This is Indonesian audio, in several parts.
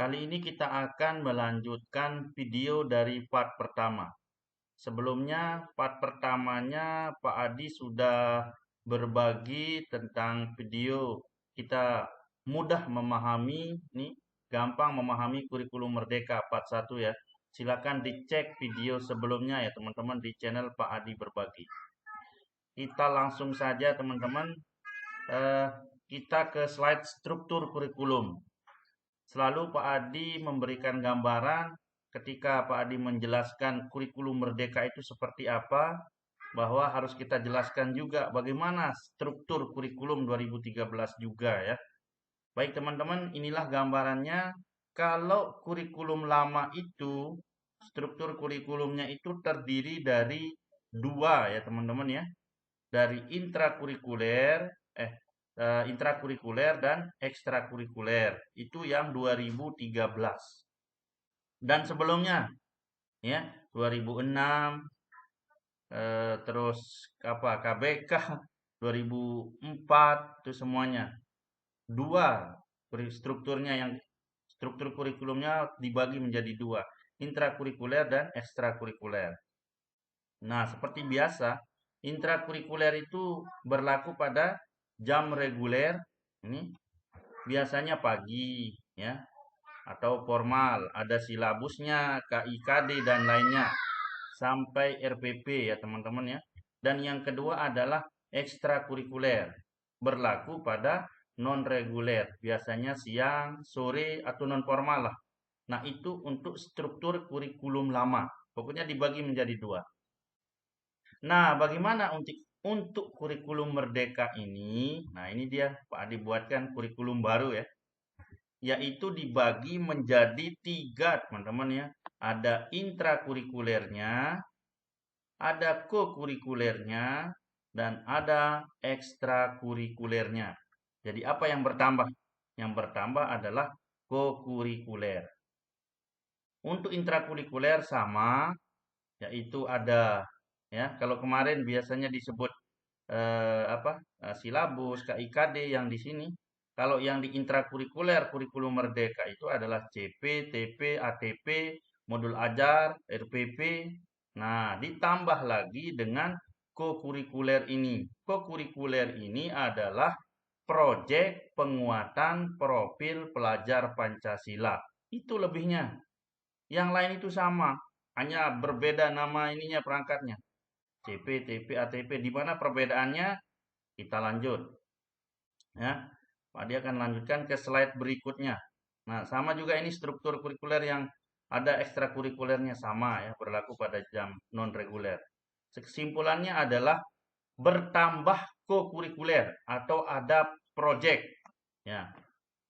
Kali ini kita akan melanjutkan video dari part pertama. Sebelumnya, part pertamanya Pak Adi sudah berbagi tentang video kita mudah memahami, nih, gampang memahami kurikulum Merdeka part 1 ya. Silakan dicek video sebelumnya ya teman-teman di channel Pak Adi Berbagi. Kita langsung saja teman-teman, eh, kita ke slide struktur kurikulum. Selalu Pak Adi memberikan gambaran ketika Pak Adi menjelaskan kurikulum Merdeka itu seperti apa, bahwa harus kita jelaskan juga bagaimana struktur kurikulum 2013 juga ya. Baik teman-teman, inilah gambarannya. Kalau kurikulum lama itu, struktur kurikulumnya itu terdiri dari dua ya teman-teman ya. Dari intrakurikuler dan ekstrakurikuler. Itu yang 2013. Dan sebelumnya ya, 2006 terus KBK 2004 itu semuanya. Dua strukturnya, yang struktur kurikulumnya dibagi menjadi dua, intrakurikuler dan ekstrakurikuler. Nah, seperti biasa, intrakurikuler itu berlaku pada jam reguler, ini biasanya pagi ya, atau formal, ada silabusnya, KIKD dan lainnya sampai RPP ya teman-teman ya. Dan yang kedua adalah ekstrakurikuler, berlaku pada non reguler, biasanya siang, sore atau non formal lah. Nah, itu untuk struktur kurikulum lama. Pokoknya dibagi menjadi dua. Nah, bagaimana untuk kurikulum Merdeka ini? Nah, ini dia Pak Adi buatkan kurikulum baru ya. Yaitu dibagi menjadi tiga teman-teman ya. Ada intrakurikulernya, ada kokurikulernya, dan ada ekstrakurikulernya. Jadi apa yang bertambah? Yang bertambah adalah kokurikuler. Untuk intrakurikuler sama, yaitu ada ya. Kalau kemarin biasanya disebut silabus, KIKD yang di sini. Kalau yang di intrakurikuler kurikulum Merdeka itu adalah CP, TP, ATP, modul ajar, RPP. Nah, ditambah lagi dengan kokurikuler ini. Kokurikuler ini adalah proyek penguatan profil pelajar Pancasila. Itu lebihnya. Yang lain itu sama, hanya berbeda nama ininya, perangkatnya. CP, TP, ATP. Di mana perbedaannya? Kita lanjut. Ya, Pak Dia akan lanjutkan ke slide berikutnya. Nah, sama juga ini struktur kurikuler yang ada ekstrakurikulernya sama ya, berlaku pada jam non reguler. Kesimpulannya adalah bertambah kokurikuler atau ada project. Ya,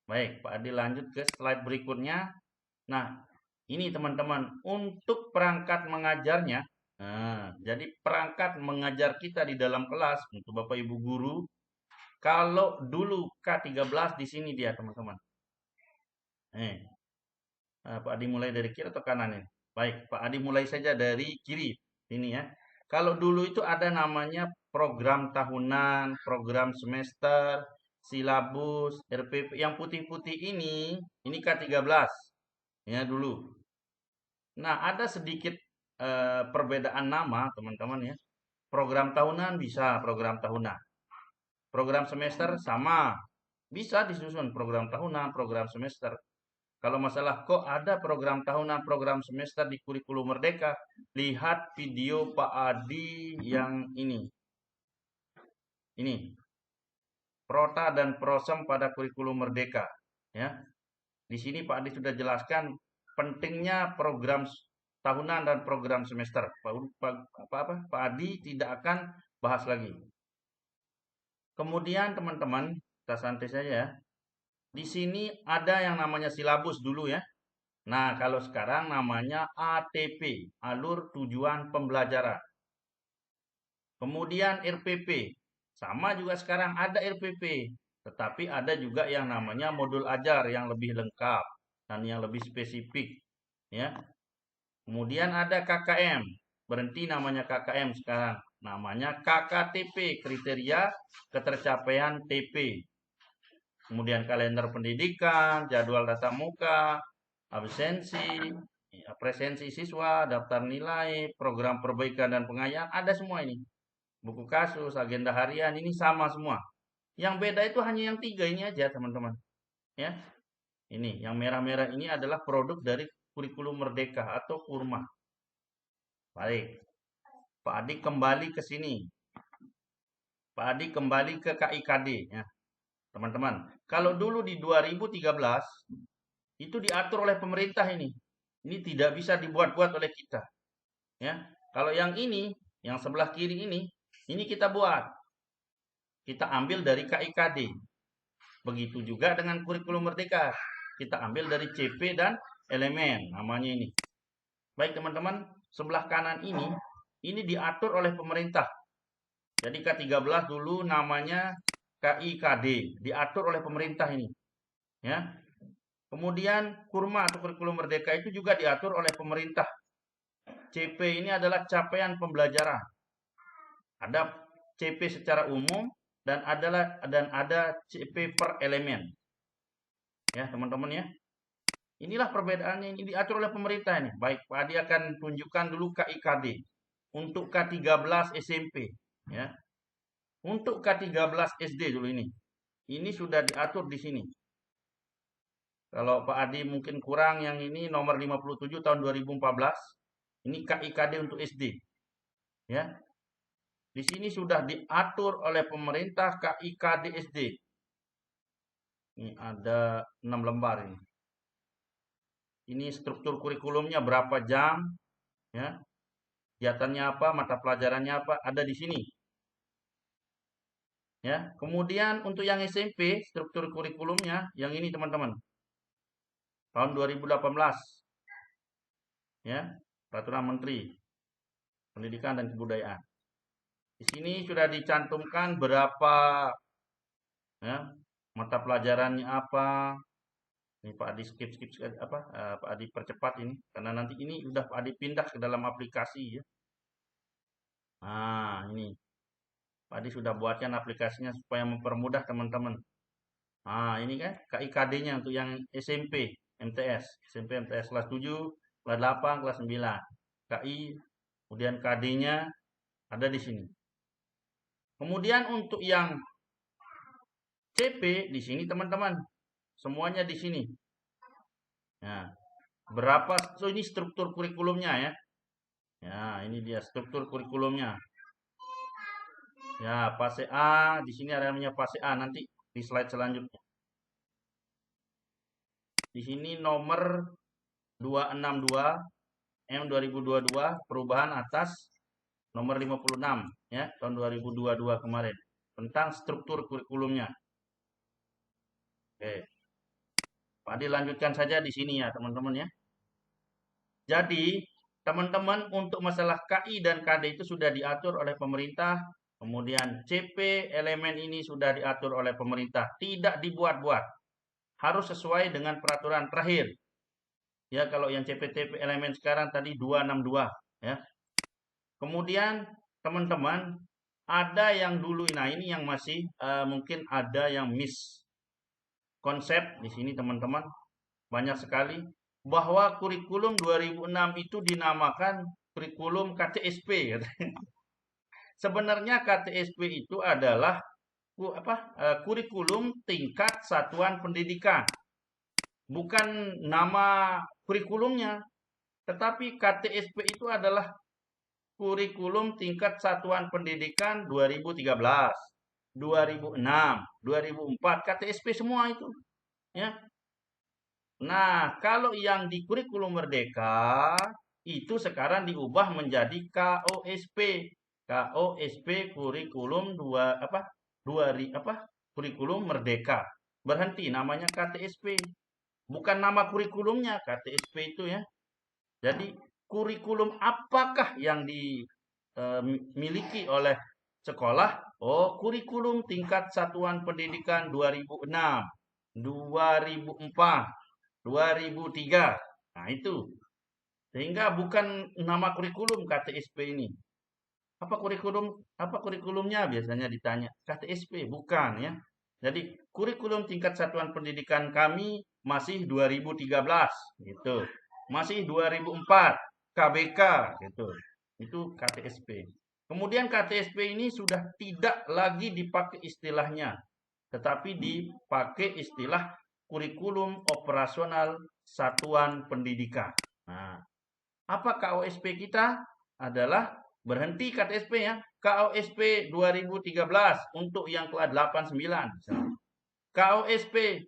baik, Pak Adi lanjut ke slide berikutnya. Nah, ini teman-teman, untuk perangkat mengajarnya, nah, jadi perangkat mengajar kita di dalam kelas untuk Bapak Ibu guru, kalau dulu K13 di sini dia teman-teman. Pak Adi mulai dari kiri atau kanan ini? Baik, Pak Adi mulai saja dari kiri ini ya. Kalau dulu itu ada namanya program tahunan, program semester, silabus, RPP. Yang putih-putih ini K13 ya dulu. Nah, ada sedikit perbedaan nama, teman-teman ya. Program tahunan bisa program tahunan. Program semester sama. Bisa disusun program tahunan, program semester. Kalau masalah kok ada program tahunan, program semester di kurikulum Merdeka, lihat video Pak Adi yang ini. Ini. Prota dan Prosem pada kurikulum Merdeka, ya. Di sini Pak Adi sudah jelaskan pentingnya program tahunan dan program semester. Pak Adi tidak akan bahas lagi. Kemudian teman-teman, kita santai saja ya. Di sini ada yang namanya silabus dulu ya. Nah, kalau sekarang namanya ATP, alur tujuan pembelajaran. Kemudian RPP, sama juga sekarang ada RPP, tetapi ada juga yang namanya modul ajar yang lebih lengkap dan yang lebih spesifik, ya. Kemudian ada KKM, berhenti namanya KKM sekarang, namanya KKTP, kriteria ketercapaian TP. Kemudian kalender pendidikan, jadwal tatap muka, absensi, ya, presensi siswa, daftar nilai, program perbaikan dan pengayaan, ada semua ini. Buku kasus, agenda harian, ini sama semua. Yang beda itu hanya yang 3 ini aja, teman-teman. Ya, ini yang merah-merah ini adalah produk dari kurikulum Merdeka atau Kurma. Baik, Pak Adi kembali ke sini. Pak Adi kembali ke KIKD ya, teman-teman. Kalau dulu di 2013 itu diatur oleh pemerintah ini. Ini tidak bisa dibuat-buat oleh kita. Ya. Kalau yang ini, yang sebelah kiri ini kita buat. Kita ambil dari KIKD. Begitu juga dengan kurikulum Merdeka. Kita ambil dari CP dan elemen, namanya ini. Baik teman-teman, sebelah kanan ini diatur oleh pemerintah. Jadi K13 dulu namanya KIKD, diatur oleh pemerintah ini. Ya. Kemudian Kurma atau kurikulum Merdeka itu juga diatur oleh pemerintah. CP ini adalah capaian pembelajaran. Ada CP secara umum dan ada CP per elemen. Ya, teman-teman ya. Inilah perbedaannya, ini diatur oleh pemerintah ini. Baik, Pak Adi akan tunjukkan dulu KIKD untuk K13 SMP, ya. Untuk K13 SD dulu ini. Ini sudah diatur di sini. Kalau Pak Adi mungkin kurang yang ini nomor 57 tahun 2014. Ini KIKD untuk SD. Ya. Di sini sudah diatur oleh pemerintah KIKD SD. Ini ada 6 lembar ini. Ini struktur kurikulumnya berapa jam, ya. Kegiatannya apa, mata pelajarannya apa, ada di sini. Ya. Kemudian untuk yang SMP, struktur kurikulumnya yang ini teman-teman. Tahun 2018. Ya, Peraturan Menteri Pendidikan dan Kebudayaan. Di sini sudah dicantumkan berapa ya, mata pelajarannya apa. Ini Pak Adi skip apa Pak Adi percepat ini karena nanti ini udah Pak Adi pindah ke dalam aplikasi ya. Nah, ini Pak Adi sudah buatkan aplikasinya supaya mempermudah teman-teman. Nah, ini kan KIKD-nya untuk yang SMP, MTS, SMP MTS kelas 7, kelas 8, kelas 9. KI, kemudian KD-nya ada di sini. Kemudian untuk yang CP di sini teman-teman. Semuanya di sini. Nah, berapa ini struktur kurikulumnya ya. Ya, ini dia struktur kurikulumnya. Ya, fase A, di sini ada namanya fase A nanti di slide selanjutnya. Di sini nomor 262 M 2022 perubahan atas nomor 56 ya, tahun 2022 kemarin tentang struktur kurikulumnya. Oke. Pak Adi lanjutkan saja di sini ya, teman-teman ya. Jadi, teman-teman untuk masalah KI dan KD itu sudah diatur oleh pemerintah. Kemudian CP elemen ini sudah diatur oleh pemerintah. Tidak dibuat-buat. Harus sesuai dengan peraturan terakhir. Ya, kalau yang CP-TP elemen sekarang tadi 262. Ya. Kemudian, teman-teman, ada yang dulu, nah ini yang masih mungkin ada yang miss konsep di sini teman-teman. Banyak sekali. Bahwa kurikulum 2006 itu dinamakan kurikulum KTSP. Sebenarnya KTSP itu adalah kurikulum tingkat satuan pendidikan. Bukan nama kurikulumnya, tetapi KTSP itu adalah kurikulum tingkat satuan pendidikan 2013, 2006, 2004, KTSP semua itu. Ya. Nah, kalau yang di kurikulum Merdeka itu sekarang diubah menjadi KOSP. KOSP kurikulum kurikulum Merdeka. Berhenti namanya KTSP. Bukan nama kurikulumnya KTSP itu ya. Jadi kurikulum apakah yang dimiliki oleh sekolah? Oh, kurikulum tingkat satuan pendidikan 2006, 2004. 2003. Nah, itu. Sehingga bukan nama kurikulum KTSP ini. Apa kurikulumnya biasanya ditanya. KTSP bukan ya. Jadi kurikulum tingkat satuan pendidikan kami masih 2013 gitu. Masih 2004 KBK gitu. Itu KTSP. Kemudian KTSP ini sudah tidak lagi dipakai istilahnya, tetapi dipakai istilah kurikulum operasional satuan pendidikan. Nah, apa KOSP kita? Adalah berhenti KTSP ya. KOSP 2013 untuk yang kelas 8 9 misalnya. KOSP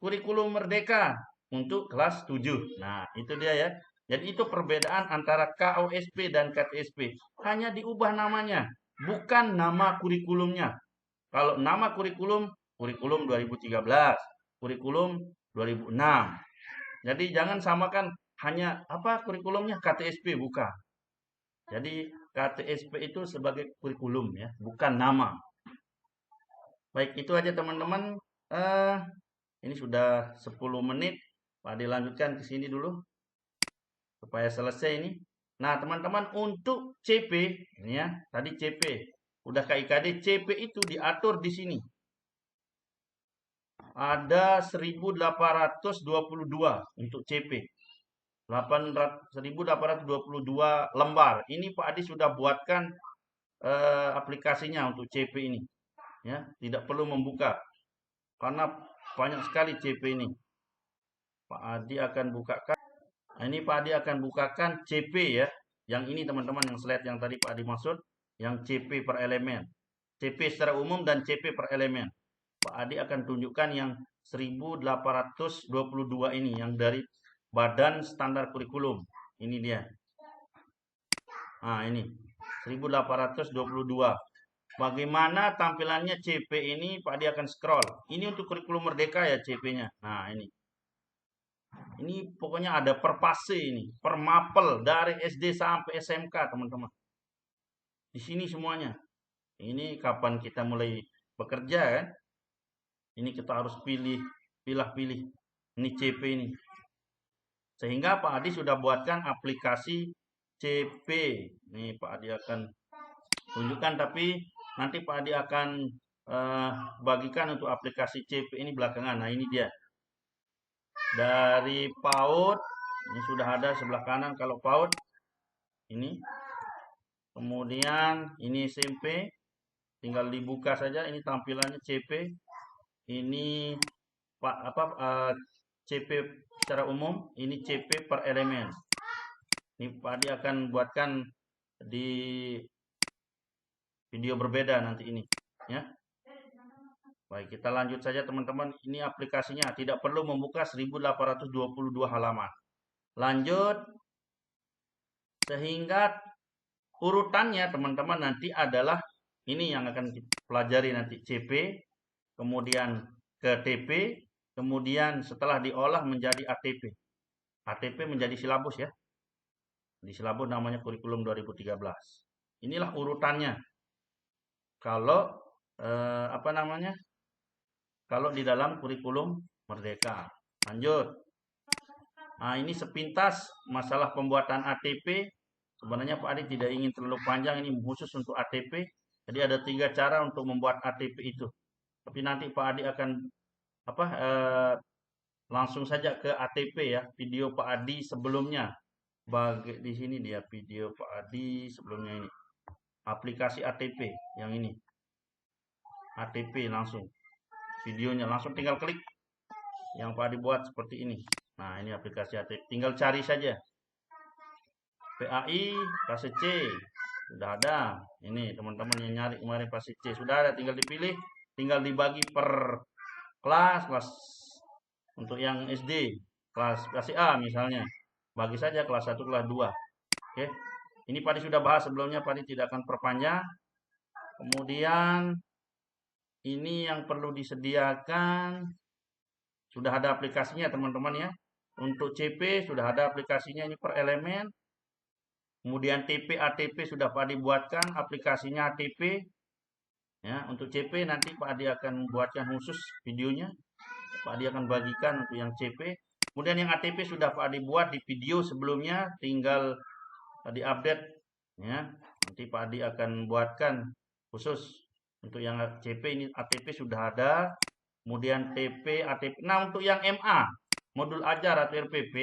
kurikulum merdeka untuk kelas 7. Nah, itu dia ya. Jadi itu perbedaan antara KOSP dan KTSP. Hanya diubah namanya, bukan nama kurikulumnya. Kalau nama kurikulum, kurikulum 2013, kurikulum 2006. Jadi jangan samakan hanya apa kurikulumnya KTSP, bukan. Jadi KTSP itu sebagai kurikulum ya, bukan nama. Baik, itu aja teman-teman. Ini sudah 10 menit. Pak Adi lanjutkan ke sini dulu supaya selesai ini. Nah, teman-teman untuk CP ini ya, tadi CP udah KIKD, CP itu diatur di sini. Ada 1822 untuk CP. 1822 lembar. Ini Pak Adi sudah buatkan aplikasinya untuk CP ini. Ya, tidak perlu membuka karena banyak sekali CP ini. Pak Adi akan bukakan. Nah, ini Pak Adi akan bukakan CP ya. Yang ini teman-teman, yang slide yang tadi Pak Adi maksud, yang CP per elemen. CP secara umum dan CP per elemen. Pak Adi akan tunjukkan yang 1822 ini, yang dari Badan Standar Kurikulum. Ini dia. Nah, ini 1822. Bagaimana tampilannya CP ini? Pak Adi akan scroll. Ini untuk kurikulum merdeka ya CP-nya. Nah, ini. Ini pokoknya ada per fase ini, per mapel dari SD sampai SMK, teman-teman. Di sini semuanya. Ini kapan kita mulai bekerja kan? Ini kita harus pilih. Ini CP ini. Sehingga Pak Adi sudah buatkan aplikasi CP. Nih Pak Adi akan tunjukkan, tapi nanti Pak Adi akan bagikan untuk aplikasi CP ini belakangan. Nah, ini dia. Dari PAUD, ini sudah ada sebelah kanan kalau PAUD. Ini. Kemudian ini SMP, tinggal dibuka saja. Ini tampilannya CP. Ini CP secara umum. Ini CP per elemen. Ini Pak Adi akan buatkan di video berbeda nanti ini, ya. Baik, kita lanjut saja teman-teman. Ini aplikasinya tidak perlu membuka 1822 halaman. Lanjut. Sehingga urutannya teman-teman nanti adalah ini yang akan kita pelajari nanti, CP, kemudian ke TP, kemudian setelah diolah menjadi ATP. ATP menjadi silabus ya. Di silabus namanya kurikulum 2013. Inilah urutannya. Kalau kalau di dalam kurikulum merdeka. Lanjut. Nah, ini sepintas masalah pembuatan ATP. Sebenarnya Pak Adi tidak ingin terlalu panjang, ini khusus untuk ATP. Jadi ada 3 cara untuk membuat ATP itu. Tapi nanti Pak Adi akan langsung saja ke ATP ya, video Pak Adi sebelumnya. Di sini dia video Pak Adi sebelumnya ini. Aplikasi ATP yang ini. ATP langsung. Videonya langsung tinggal klik. Yang Pak Adi buat seperti ini. Nah, ini aplikasi ATP. Tinggal cari saja. PAI fase C sudah ada. Ini teman-teman yang nyari kemarin fase C sudah ada, tinggal dipilih, tinggal dibagi per kelas. Untuk yang SD kelas A misalnya, bagi saja kelas 1, kelas 2. Oke. Ini Pak Adi sudah bahas sebelumnya, Pak Adi tidak akan perpanjang. Kemudian ini yang perlu disediakan, sudah ada aplikasinya teman-teman ya. Untuk CP sudah ada aplikasinya, ini per elemen. Kemudian TP, ATP sudah Pak Adi buatkan aplikasinya ATP. Ya, untuk CP nanti Pak Adi akan buatkan khusus videonya. Pak Adi akan bagikan untuk yang CP. Kemudian yang ATP sudah Pak Adi buat di video sebelumnya, tinggal diupdate. Ya, nanti Pak Adi akan buatkan khusus untuk yang CP. Ini ATP sudah ada. kemudian TP, ATP. Nah, untuk yang MA, modul ajar atau RPP,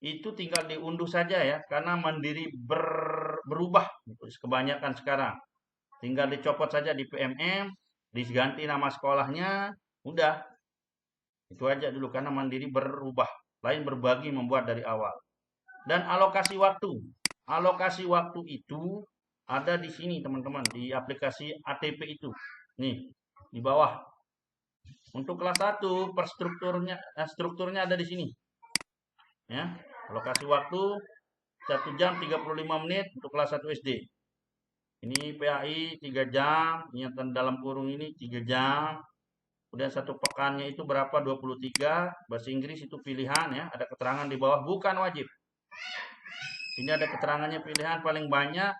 itu tinggal diunduh saja ya, karena mandiri berubah kebanyakan sekarang. Tinggal dicopot saja di PMM, diganti nama sekolahnya, udah. Itu aja dulu karena mandiri berubah, lain berbagi membuat dari awal. Dan alokasi waktu. Alokasi waktu itu ada di sini teman-teman, di aplikasi ATP itu. Nih, di bawah. Untuk kelas 1 strukturnya ada di sini. Ya, alokasi waktu 1 jam 35 menit untuk kelas 1 SD. Ini PAI 3 jam, niatan dalam kurung ini 3 jam. Kemudian satu pekannya itu berapa? 23. Bahasa Inggris itu pilihan ya, ada keterangan di bawah, bukan wajib. Ini ada keterangannya pilihan paling banyak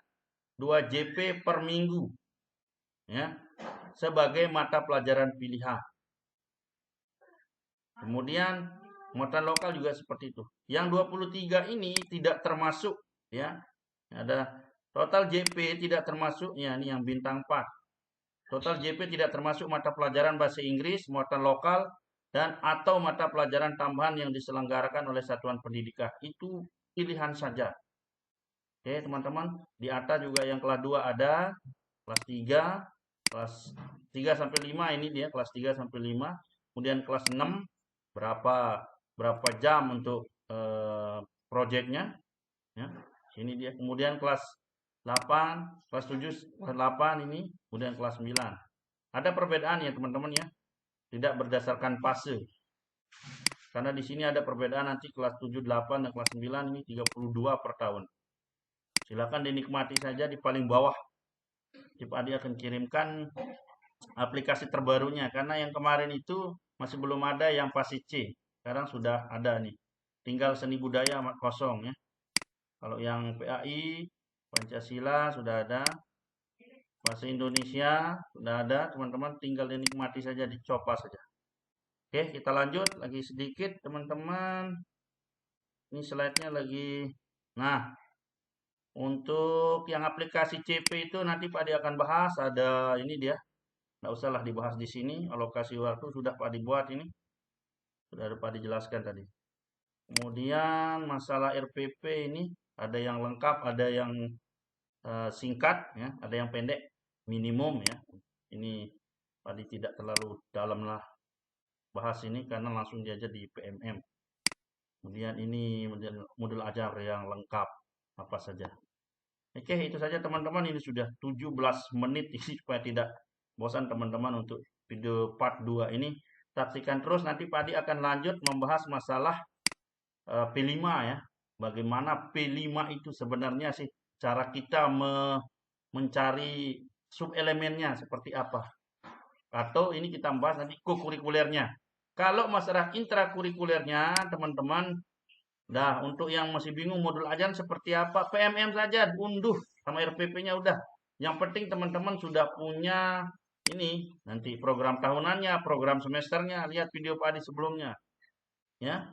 2 JP per minggu. Ya, sebagai mata pelajaran pilihan. Kemudian muatan lokal juga seperti itu. Yang 23 ini tidak termasuk ya. Ada total JP tidak termasuk ya, ini yang bintang 4. Total JP tidak termasuk mata pelajaran bahasa Inggris, muatan lokal dan atau mata pelajaran tambahan yang diselenggarakan oleh satuan pendidikan. Itu pilihan saja. Oke, teman-teman, di atas juga yang kelas 2 ada, kelas 3, kelas 3 sampai 5 ini dia kelas 3 sampai 5. Kemudian kelas 6 berapa jam untuk proyeknya ya. Ini dia. Kemudian kelas 8, kelas 7, kelas 8 ini, kemudian kelas 9. Ada perbedaan ya teman-teman ya. Tidak berdasarkan fase. Karena di sini ada perbedaan nanti kelas 7, 8 dan kelas 9 ini 32 per tahun. Silakan dinikmati saja di paling bawah. Cip Adi akan kirimkan aplikasi terbarunya karena yang kemarin itu masih belum ada yang fase C. Sekarang sudah ada nih. Tinggal seni budaya kosong ya. Kalau yang PAI, Pancasila sudah ada. Bahasa Indonesia sudah ada, teman-teman tinggal dinikmati saja, dicoba saja. Oke, kita lanjut lagi sedikit, teman-teman. Ini slide-nya lagi. Nah, untuk yang aplikasi CP itu nanti Pak Adi akan bahas, ada ini dia. Nggak usahlah dibahas di sini, alokasi waktu sudah Pak Adi buat ini. Sudah ada Pak Adi jelaskan tadi. Kemudian masalah RPP ini ada yang lengkap, ada yang singkat, ya, ada yang pendek, minimum ya. Ini Pak Adi tidak terlalu dalam lah bahas ini karena langsung aja di PMM. Kemudian ini modul ajar yang lengkap apa saja. Oke, itu saja teman-teman. Ini sudah 17 menit ini supaya tidak bosan teman-teman untuk video part 2 ini. Saksikan terus, nanti Pak Adi akan lanjut membahas masalah P5 ya. Bagaimana P5 itu sebenarnya sih cara kita mencari subelemennya seperti apa. Atau ini kita bahas nanti kokurikulernya. Kalau masalah intrakurikulernya teman-teman, nah untuk yang masih bingung modul ajar seperti apa, PMM saja unduh sama RPP-nya udah. Yang penting teman-teman sudah punya ini nanti program tahunannya, program semesternya, lihat video Pak Adi sebelumnya. Ya.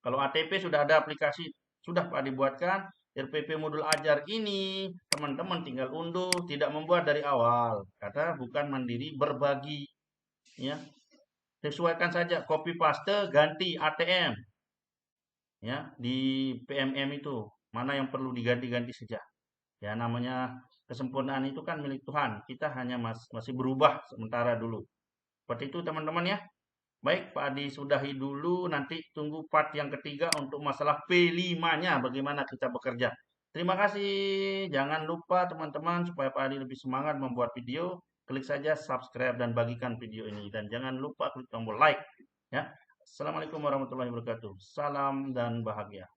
Kalau ATP sudah ada aplikasi, sudah Pak Adi buatkan. RPP modul ajar ini teman-teman tinggal unduh, tidak membuat dari awal. Kata bukan mandiri, berbagi. Ya. Sesuaikan saja, copy paste, ganti ATM. Ya, di PMM itu mana yang perlu diganti-ganti saja. Ya, namanya kesempurnaan itu kan milik Tuhan. Kita hanya masih berubah sementara dulu. Seperti itu teman-teman ya. Baik, Pak Adi sudahi dulu. Nanti tunggu part yang ketiga untuk masalah P5-nya. Bagaimana kita bekerja. Terima kasih. Jangan lupa teman-teman supaya Pak Adi lebih semangat membuat video. Klik saja subscribe dan bagikan video ini. Dan jangan lupa klik tombol like. Ya. Assalamualaikum warahmatullahi wabarakatuh. Salam dan bahagia.